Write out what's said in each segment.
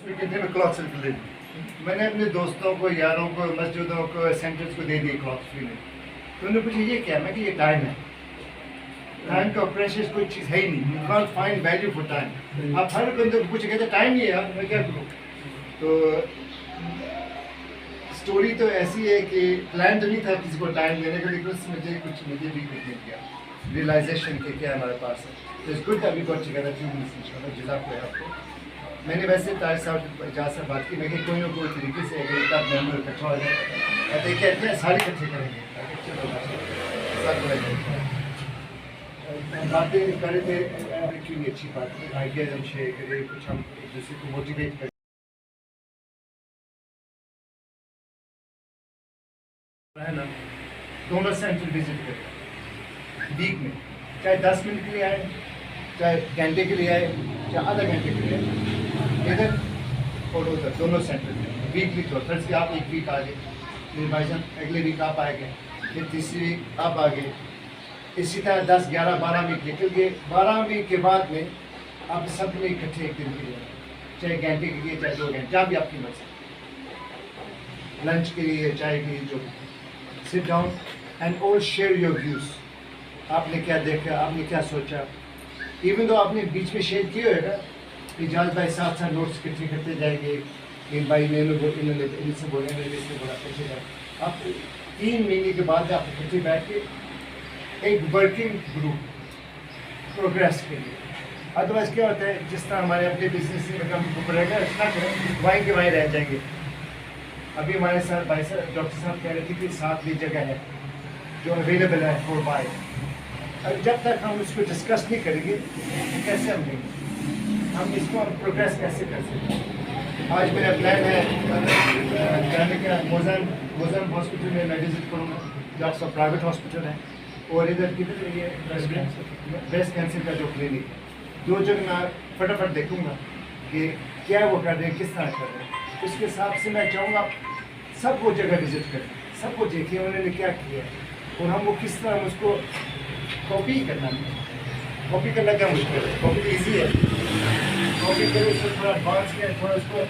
میں نے اپنے دوستوں کو, یاروں کو, مسجدوں کو, سینٹرز کو دے دی کلاتھس فری میں. تو انہوں نے پوچھا یہ کیا؟ میں کہ یہ ٹائم ہے. ٹائم کا پریشیس کوئی چیز ہے ہی نہیں. You can't find value for time. آپ ہر بندے کو پوچھے کہتے ٹائم یہ ہے, میں کیا کروں. تو اسٹوری تو ایسی ہے کہ پلان تو نہیں تھا کسی کو ٹائم دینے کا, لیکن اس مجھے بھی کچھ نہیں کیا ریئلائزیشن کہ کیا ہمارے پاس ہے. تو اس گڈ ابھی بہت چکا تھا 2 منٹس ان شاء اللہ. جزاک اللہ آپ کو. میں نے ویسے طاہر صاحب اجازت سے بات کی, میں کہ کوئی نہ کوئی طریقے سے اگر ایک آدھ ممبر اکٹھا ہو جائے کہتے کہتے ہیں سارے اکٹھے کریں گے چلو باتیں کرے تھے. کیوں نہیں اچھی بات ہے, آئیڈیاز ہم شیئر کریں, کچھ ہم ایک دوسرے کو موٹیویٹ کریں. ہے نا, دونوں سینٹر وزٹ کریں ویک میں, چاہے 10 منٹ کے لیے آئے, چاہے گھنٹے کے لیے آئے, چاہے آدھا گھنٹے کے لیے آئے, ادھر اور ادھر دونوں سینٹر میں ویکلی طور پر. آپ ایک ویک آ گئے, پھر بھائی جان اگلے ویک آپ آئے گئے, پھر تیسری ویک آپ آ گئے, اسی طرح 10, 11, 12 ویک نکل گئے. 12 ویک کے بعد میں آپ سب میں اکٹھے ایک دن کے لیے, چاہے گھنٹے کے لیے, چاہے 2 گھنٹے, جہاں بھی آپ کی مرضی, لنچ کے لیے, چائے کے لیے, جو بھی. Sit down and all share your views. آپ نے کیا دیکھا, آپ نے کیا سوچا. ایون دو آپ نے بیچ میں شیئر کیا ہوئے گا, اجاز بھائی ساتھ ساتھ نوٹس اکٹھے کرتے جائیں گے, کہ بھائی نے انہوں نے سے بولیں گے, اس سے بولا کیسے جائے. آپ 3 مہینے کے بعد آپ اکٹھے بیٹھ کے ایک ورکنگ گروپ پروگریس کے لیے. ادروائز کیا ہوتا ہے, جس طرح ہمارے اپنے بزنس میں کم رہے گا, اس طرح کریں وہیں کے وہیں رہ جائیں گے. ابھی ہمارے ساتھ بھائی صاحب ڈاکٹر صاحب کہہ رہے تھے کہ 7 بھی جگہ ہے جو اویلیبل ہے فور بائی. جب تک ہم اس کو ڈسکس نہیں کریں گے کیسے ہم دیں گے, ہم اس کو پروگریس کیسے کر سکتے ہیں. آج میرا پلان ہے جانے کا موزن ہاسپٹل میں وزٹ کروں گا, جو آپ کا پرائیویٹ ہاسپٹل ہے, اور ادھر کدھر یہ بریسٹ کینسر کا جو کلینک ہے. 2 جگہ میں فٹافٹ دیکھوں گا کہ کیا وہ کر رہے ہیں, کس طرح کر رہے ہیں. اس کے حساب سے میں چاہوں گا سب وہ جگہ وزٹ کریں, سب کو دیکھیں انہوں نے کیا کیا ہے, اور ہم وہ کس طرح اس کو کاپی کرنا ہے. کاپی کرنا کیا مشکل ہے, کاپی تو ایزی ہے. کاپی کریں, اس کو تھوڑا ایڈوانس کریں, تھوڑا اس کو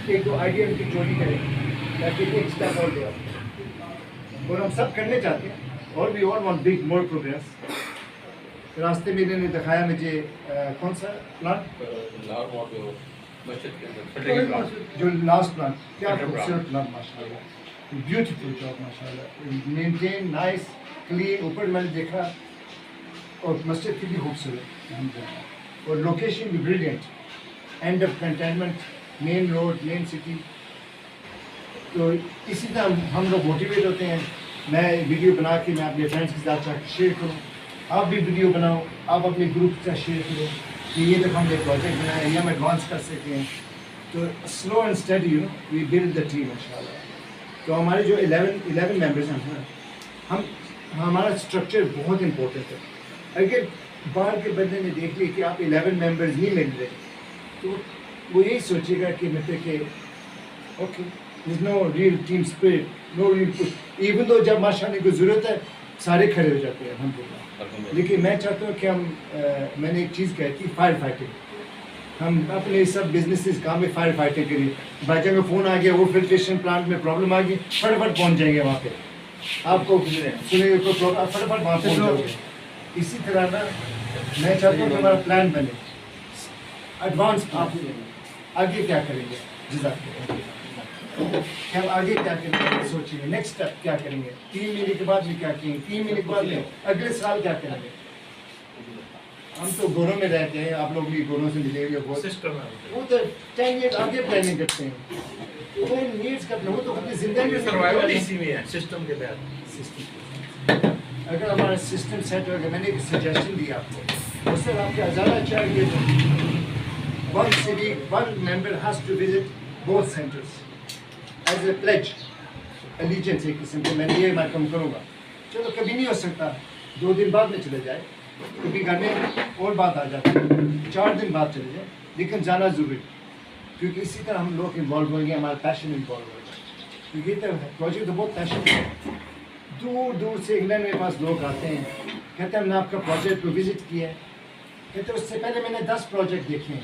1-2 آئیڈیا ان کی چوری کریں تاکہ ایک اسٹیپ اور دے. اور ہم سب کرنے چاہتے ہیں, اور بھی اور وانٹ بگ مور پروگریس. راستے میں انہوں نے دکھایا مجھے کون سا پلانٹ, جو لاسٹ پلانٹ, کیا خوبصورت پلانٹ ماشاء اللہ, بیوٹیفل جاب ماشاء اللہ, مینٹین نائس کلین. اوپر میں نے دیکھا, اور مسجد کی بھی خوبصورت, اور لوکیشن بھی brilliant, and of containment, main road, main city. تو اسی طرح ہم لوگ موٹیویٹ ہوتے ہیں. میں ویڈیو بنا کے میں اپنے فرینڈس کے ساتھ شیئر کروں, آپ بھی ویڈیو بناؤ, آپ اپنے گروپ کے ساتھ شیئر کرو کہ یہ تو ہم نے پروجیکٹ بنایا ہے, یہ ہم ایڈوانس کر سکتے ہیں. تو slow and study we build the team ان شاء اللہ. تو ہمارے جو 11 ممبرس ہیں, ہمارا اسٹرکچر بہت امپورٹنٹ ہے. اگر باہر کے بندے نے دیکھ لی کہ آپ 11 ممبرز نہیں مل رہے, تو وہ یہی سوچے گا کہ مطلب کہ okay there's no real team spirit, no real push. even though جب ماشاء اللہ کو ضرورت ہے سارے کھڑے ہو جاتے ہیں الحمدللہ. لیکن میں چاہتا ہوں کہ میں نے ایک چیز کہی تھی, فائر فائٹنگ. ہم اپنے سب بزنسز کام میں فائر فائٹنگ کریے. بھائی جان کا فون آ گیا, وہ فلٹریشن پلانٹ میں پرابلم آ گئی, فٹافٹ پہنچ جائیں گے وہاں پہ. آپ کو سنیں گے کوئی پرابلم, فٹافٹ وہاں پہنچ جاؤ گے. اسی طرح نا میں چاہتا ہوں کہ ہمارا پلان بنے ایڈوانس. آپ آگے کیا کریں گے, جزاک کہ ہم آگے کیا کریں گے, سوچیں گے نیکسٹ اسٹیپ کیا کریں گے, 3 مہینے کے بعد بھی کیا کریں گے, 3 مہینے کے بعد بھی اگلے سال کیا کریں گے. ہم تو گوروں میں رہتے ہیں, آپ لوگ بھی گوروں سے ملے گے, وہ تو 10 ایئر آگے پلاننگ کرتے ہیں. وہ نیڈس کا وہ تو اپنی زندگی سروائیول اسی میں ہے, سسٹم کے تحت. اگر ہمارا سسٹم سیٹ ہو گیا, میں نے ایک سجیشن دیا آپ کو, اس سے آپ کا زیادہ اچھا ہے کہ 1 city 1 member has to visit both centers as a pledge, allegiance ایک قسم کے. میں نے یہ میں کم کروں گا. چلو کبھی نہیں ہو سکتا, 2 دن بعد میں چلے جائے, کبھی گھر میں اور بات آ جاتی ہے, 4 دن بعد چلے جائے, لیکن جانا ضروری, کیونکہ اسی طرح ہم لوگ انوالو ہوئیں گے, ہمارا پیشن انوالو ہوگا. کیونکہ یہ تو پروجیکٹ تو بہت پیشن ہے. دور دور سے انگلینڈ میرے پاس لوگ آتے ہیں, کہتے ہیں ہم نے آپ کا پروجیکٹ کو وزٹ کیا ہے, کہتے ہیں اس سے پہلے میں نے 10 پروجیکٹ دیکھے ہیں,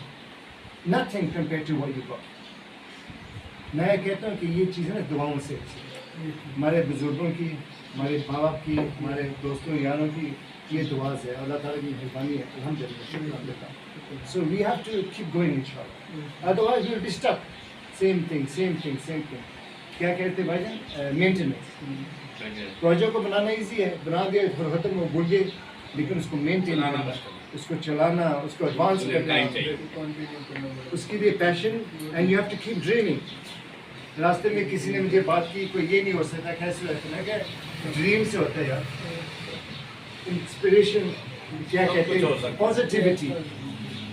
nothing compare to what you got. میں کہتا ہوں کہ یہ چیزیں نا دعاؤں سے ہمارے بزرگوں کی, ہمارے ماں باپ کی, ہمارے دوستوں یاروں کی یہ دعا سے اللہ تعالیٰ کی مہربانی ہے الحمدللہ. So we have to keep going انشاءاللہ, otherwise we will be stuck. Same thing. کیا کہتے بھائی جان, مینٹیننس. پروجیکٹ کو بنانا ایزی ہے, بنا دیا ختم ہو بھول گئے, لیکن اس کو مینٹین کرنا, اس کو چلانا, اس کو ایڈوانس کرنا, اس کے لیے passion, and you have to keep dreaming. راستے میں کسی نے مجھے بات کی کوئی یہ نہیں ہو سکتا کیسے ہوتا ہے, کہ ڈریم سے ہوتا ہے یار. انسپریشن کیا کہتے ہیں, پازیٹیوٹی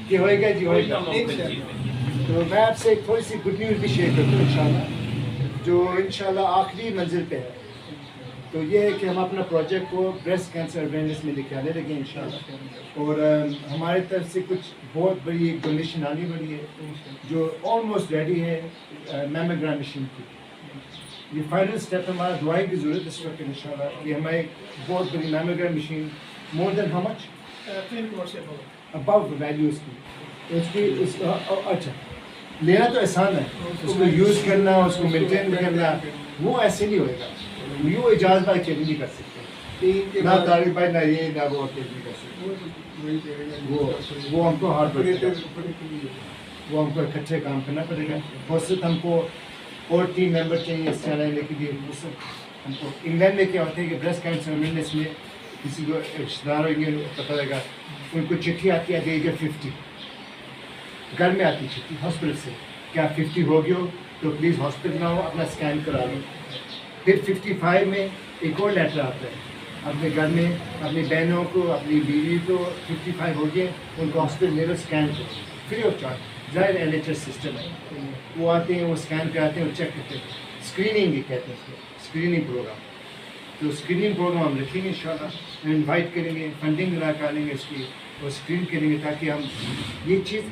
کہ ہوئے گا جی ہوئے گا. تو میں آپ سے ایک تھوڑی سی گڈ نیوز بھی شیئر کرتا ہوں انشاءاللہ, جو انشاءاللہ آخری منزل پہ ہے. تو یہ ہے کہ ہم اپنا پروجیکٹ کو بریسٹ کینسر اویئرنیس میں لے کے آنے لگے انشاءاللہ. اور ہمارے طرف سے کچھ بہت بڑی ایک ڈونیشن آنے والی ہے جو آلموسٹ ریڈی ہے, میموگرام مشین کی. یہ فائنل سٹیپ ہمارا دعائی کی ضرورت ہے اس وقت انشاءاللہ, کہ ہمیں بہت بڑی mammogram machine more than how much 3 crore ابو ویلیوز کی اچھا لینا تو آسان ہے, اس کو یوز کرنا, اس کو مینٹین کرنا, وہ ایسے نہیں ہوئے گا. یوں اجاز بھائی چیک نہیں کر سکتے, نہ طارق بھائی نہ یہ نہ وہ چیک نہیں کر سکتے. وہ ہم کو ہارڈ ورک, وہ ہم کو اکٹھے کام کرنا پڑے گا. بہت سے ہم کو اور ٹیم ممبر چاہیے اس چلانے کے لیے. ہم کو انگلینڈ میں کیا ہوتا ہے کہ بریسٹ کینسر اویئرنیس میں کسی کو رشتے دار ہوئیں گے پتہ لگے گا, ان کو چٹھی آتی ہے ایج 50, گھر میں آتی چٹھی ہاسپٹل سے, کیا 50 ہو گئے ہو تو پلیز ہاسپٹل آؤ, اپنا اسکین کرا لو. پھر 55 میں ایک اور لیٹر آتا ہے اپنے گھر میں اپنی بہنوں کو, اپنی بیوی کو 55 ہو گئے, ان کو ہاسپٹل لے لو, اسکین کرو فری آف چارج. ظاہر NHS سسٹم ہے, وہ آتے ہیں, وہ اسکین کراتے ہیں, وہ چیک کرتے ہیں. اسکریننگ ہی کہتے ہیں اس کو, اسکریننگ پروگرام. تو اسکریننگ پروگرام ہم رکھیں گے انشاءاللہ, انوائٹ کریں گے, فنڈنگ نکالیں گے اس کی, اور اسکرین کریں گے تاکہ ہم یہ چیز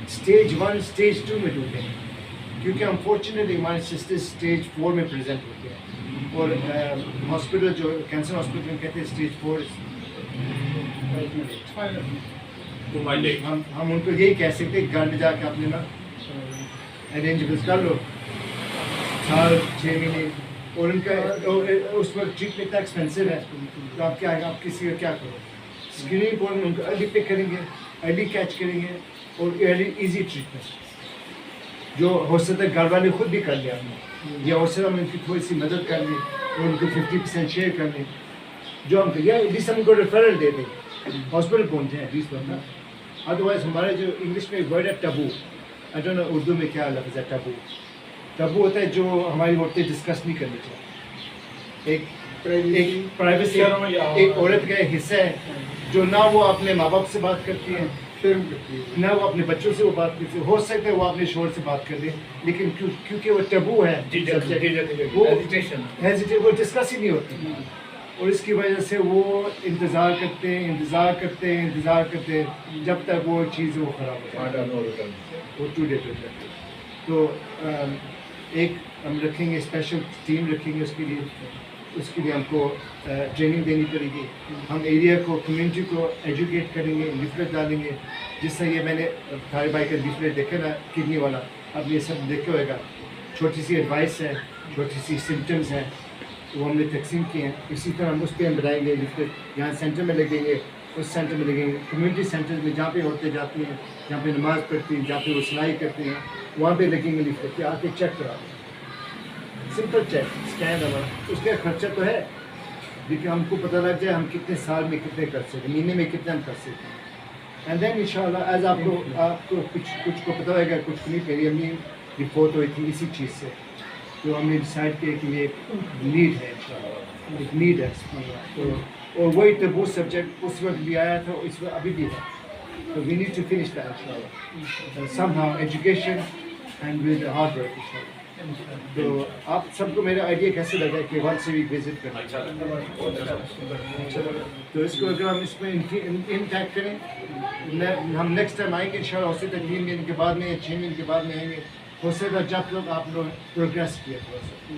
اسٹیج 1 اسٹیج 2 میں ڈھونڈیں, کیونکہ انفارچونیٹلی ہمارے سسٹر اسٹیج 4 میں پریزنٹ ہوتے ہیں. اور ہاسپٹل جو کینسر ہاسپٹل میں کہتے ہیں اسٹیج 4. ہم ان کو یہی کہہ سکتے ہیں گھر میں جا کے اپنے نا ارینجمنٹس کر لو, 6 مہینے. اور ان کا اس وقت ٹریٹمنٹ اتنا ایکسپینسو ہے, تو آپ کیا آپ کسی کا کیا کرو. اسکریننگ پروگرام ان کو ارلی پک کریں گے, ارلی کیچ کریں گے, اور ارلی ایزی ٹریٹمنٹ جو ہو سکتا ہے گھر والے خود بھی کر لیں ہم نے, یا اور سے ہم ان کی تھوڑی سی مدد کر لیں اور ان کو 50% شیئر کر لیں جو ہم, یا ایٹ لیسٹ ہم کو ریفرل دے دیں, ہاسپٹل پہنچیں ایٹ لیسٹ ورنہ. ادروائز ہمارے جو انگلش میں ورڈ ہے ٹبو, آئی ڈونٹ نو اردو میں کیا لفظ ہے. ٹبو ہوتا ہے جو ہماری عورتیں ڈسکس نہیں کرنی چاہیے. ایک پرائیویسی, ایک عورت کا ایک حصہ ہے جو نہ وہ اپنے ماں باپ سے بات کرتی ہے, نہ وہ اپنے بچوں سے وہ بات کرتی ہے. ہو سکتا ہے وہ اپنے شوہر سے بات کر لیں, لیکن کیونکہ وہ ٹبو ہے, وہ ڈسکس ہی نہیں ہوتی, اور اس کی وجہ سے وہ انتظار کرتے ہیں جب تک وہ چیز وہ خراب ہو جائے, وہ ٹو ڈے پہ. تو ایک ہم رکھیں گے, اسپیشل ٹیم رکھیں گے اس کے لیے ہم کو ٹریننگ دینی پڑے گی. ہم ایریا کو, کمیونٹی کو ایجوکیٹ کریں گے, لیفلیٹ ڈالیں گے. جس سے یہ میں نے تھارے بھائی کا لیفلیٹ دیکھا نا کڈنی والا, اب یہ سب دیکھا ہوئے گا. چھوٹی سی ایڈوائس ہے, چھوٹی سی سمٹمز ہیں, وہ ہم نے تقسیم کیے ہیں. اسی طرح ہم اس پہ ہم بنائیں گے لیفلیٹ, یہاں سینٹر میں لگیں گے, اس سینٹر میں لگیں گے, کمیونٹی سینٹر میں جہاں پہ عورتیں جاتی ہیں, جہاں پہ نماز پڑھتی ہیں, جہاں پہ وہ سلائی کرتے ہیں, وہاں پہ لگیں گے لیفلیٹ کہ آ کے چیک کرا دیں. سمپل چیک, اسکین ہمارا, اس کا خرچہ تو ہے لیکن ہم کو پتہ لگ جائے ہم کتنے سال میں کتنے کر سکتے, مہینے میں کتنے ہم کر سکتے ہیں. اینڈ دین ان شاء اللہ ایز آپ کو کچھ کو پتہ ہوئے گا, کچھ نہیں. میری امی رپورٹ ہوئی تھی اسی چیز سے, تو ہم نے ڈیسائڈ کیا کہ یہ نیڈ ہے, ایک نیڈ ہے. تو اور وہی ٹبو سبجیکٹ اس وقت بھی آیا تھا, اس وقت ابھی بھی ہے. تو we need to finish that انشاءاللہ somehow, education and with hard work انشاءاللہ. تو آپ سب کو میرا آئیڈیا کیسے لگا کہ ونس ویک وزٹ کرنا, تو اس کو اگر ہم اس میں امپیکٹ کریں, ہم نیکسٹ ٹائم آئیں گے انشاءاللہ. ہو سکتا ہے 3 مہینے کے بعد میں یا 6 مہینے کے بعد میں آئیں گے. ہو سکتا ہے جب لوگ آپ لوگ پروگریس کیا تھوڑا سا,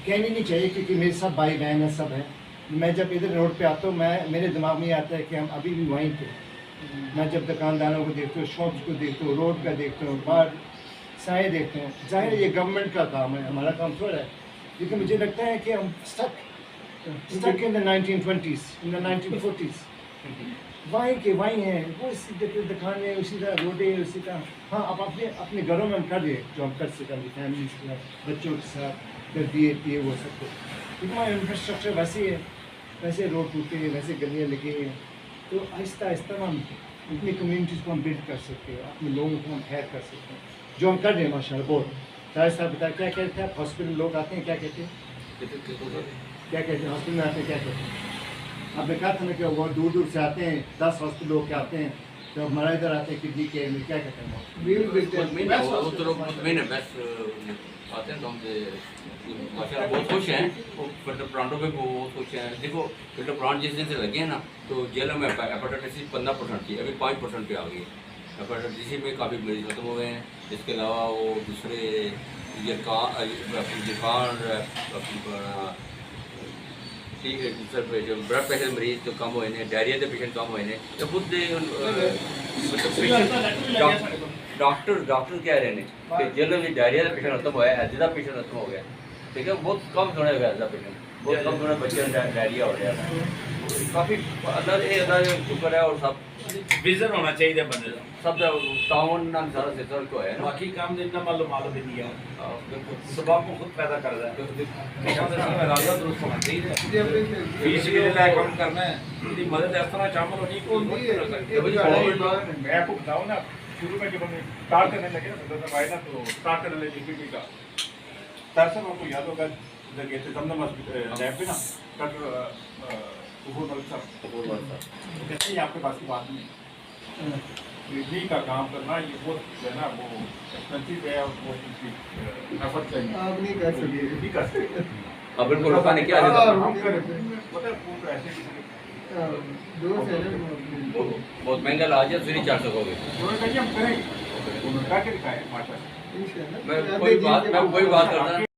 کہنی نہیں چاہیے کیونکہ میرے سب بھائی بہن ہیں, سب ہیں. میں جب ادھر روڈ پہ آتا ہوں, میرے دماغ میں یہ آتا ہے کہ ہم ابھی بھی وہیں پہ. میں جب دکانداروں کو دیکھتا ہوں, شاپس کو دیکھتا ہوں, روڈ کا دیکھتا ہوں, باہر سائے دیکھتے ہیں. ظاہر ہے یہ گورنمنٹ کا کام ہے, ہمارا کام تھوڑا ہے, لیکن مجھے لگتا ہے کہ ہم stuck in the 1920s, in the 1940s. وہیں کے وہیں ہیں, وہ اسی دکانیں, اسی طرح روڈیں, اسی طرح. ہاں اب اپنے گھروں میں ہم کر رہے جو ہم کر سکیں, فیملیز کے ساتھ, بچوں کے ساتھ, تربیت دیے وہ سب کچھ. کیونکہ ہمارا انفراسٹرکچر ویسے ہے, ویسے روڈ ٹوٹے ہیں, ویسے گلیاں لگی ہیں, تو آہستہ آہستہ ہم اپنی کمیونٹیز کو ہم بلڈ کر سکتے ہیں, اپنے لوگوں کو ہم خیر کر سکتے ہیں, جو ہم کر رہے ہیں ماشاء اللہ. بہت طاہر صاحب بتایا کیا کہتے ہیں, ہاسپٹل لوگ آتے ہیں, کیا کہتے ہیں, کیا کہتے ہیں ہاسپٹل میں آتے ہیں, کیا کہتے ہیں. آپ نے کہا تھا نا کہ وہ دور دور سے آتے ہیں, 10 ہاسپٹل لوگ کے آتے ہیں, تو ہمارا ادھر آتے ہیں کڈنی کے میں, کیا کہتے ہیں آتے ہیں. تو ہم ماشاء اللہ بہت خوش ہیں, فلٹر پلانٹوں پہ بہت خوش ہیں. دیکھو فلٹر پلانٹ جس دن سے لگے ہیں نا, تو جہلم میں ہیپاٹائٹس 15% تھی, ابھی 5% پہ آ گئی. ہیپاٹائٹس میں کافی مریض ختم ہو گئے ہیں. اس کے علاوہ وہ دوسرے دوسرے بلڈ پریشر مریض جو کم ہوئے ہیں, ڈائریا کے پیشنٹ کم ہوئے ہیں. تو خود ڈاکٹر کہہ رہے ہیں کہ جہلم میں ڈائریا کا پیشنٹ ختم ہوا ہے, عہدیدہ پیشنٹ ختم ہو گیا. ٹھیک ہے, بہت کم سنے ہوئے عہدیدہ پیشنٹ, بہت کم سنے بچے ڈائریا ہو رہا ہے. کافی اللہ شکر ہے. اور سب ویژن ہونا چاہیے بندے کا, سب تعاون سارا سسٹم کو ہے نا. باقی کام دینا معلومات بھی دیا سبب کو خود پیدا کر رہا ہے. ارادہ درست ہونا چاہیے, فیس بھی لے کام کرنا ہے, مدد اس طرح شامل ہونی. میں آپ کو بتاؤں نا, شروع میں جب ہم اسٹارٹ کرنے لگے نا آئے نا, تو اسٹارٹ کرنے لگے جی کا سر آپ کو یاد ہوگا ادھر گئے تھے زمزم لیب پہ نا, ڈاکٹر کہتے ہیں آپ کے پاس کی بات نہیں, بجلی کا کام کرنا یہ بہت جو ہے نا وہ ایکسپینسو ہے, اور بہت نفرت چاہیے, آپ نہیں کر سکتے, نہیں کر سکتے. اب ان کو روکا نہیں کیا بہت مہنگا علاج ہے, پھر ہی 400 ہو گئے. ہم کریں گے, انہوں نے کہا کہ دکھائے ماشاء اللہ. میں کوئی بات کرتا